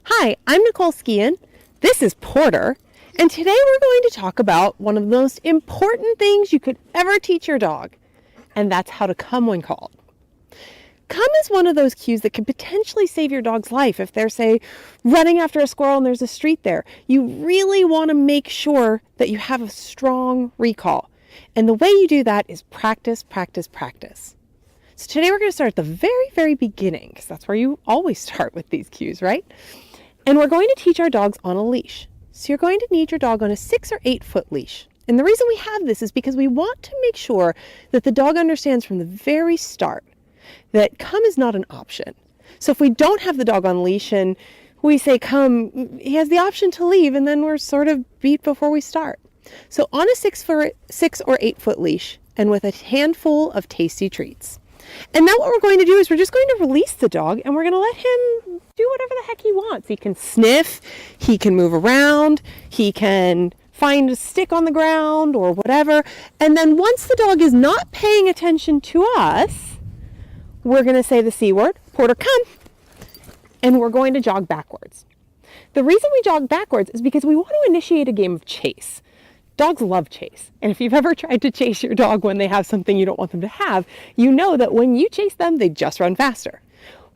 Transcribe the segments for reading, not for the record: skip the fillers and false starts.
Hi, I'm Nicole Skian. This is Porter, and today we're going to talk about one of the most important things you could ever teach your dog, and that's how to come when called. Come is one of those cues that could potentially save your dog's life if they're, say, running after a squirrel and there's a street there. You really want to make sure that you have a strong recall. And the way you do that is practice, practice, practice. So today we're going to start at the very, very beginning, because that's where you always start with these cues, right? And we're going to teach our dogs on a leash. So you're going to need your dog on a 6 or 8 foot leash. And the reason we have this is because we want to make sure that the dog understands from the very start that come is not an option. So if we don't have the dog on leash and we say come, he has the option to leave, and then we're sort of beat before we start. So on a 6 or 8 foot leash and with a handful of tasty treats. And now what we're going to do is we're just going to release the dog and we're going to let him do whatever the heck he wants. He can sniff, he can move around, he can find a stick on the ground or whatever. And then once the dog is not paying attention to us, we're going to say the C word, Porter, come, and we're going to jog backwards. The reason we jog backwards is because we want to initiate a game of chase. Dogs love chase. And if you've ever tried to chase your dog when they have something you don't want them to have, you know that when you chase them, they just run faster.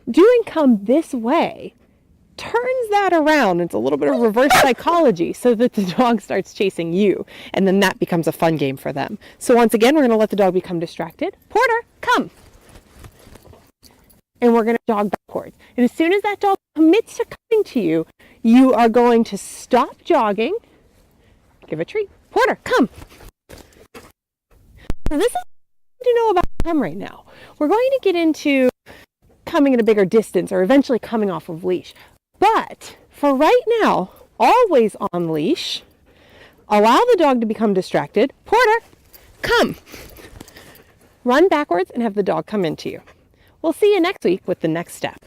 Doing come this way turns that around. It's a little bit of reverse psychology so that the dog starts chasing you. And then that becomes a fun game for them. So once again, we're going to let the dog become distracted. Porter, come. And we're going to jog backwards. And as soon as that dog commits to coming to you, you are going to stop jogging, give a treat. Porter, come. Now this is what to know about come right now. We're going to get into coming at a bigger distance or eventually coming off of leash. But for right now, always on leash, allow the dog to become distracted. Porter, come. Run backwards and have the dog come into you. We'll see you next week with the next step.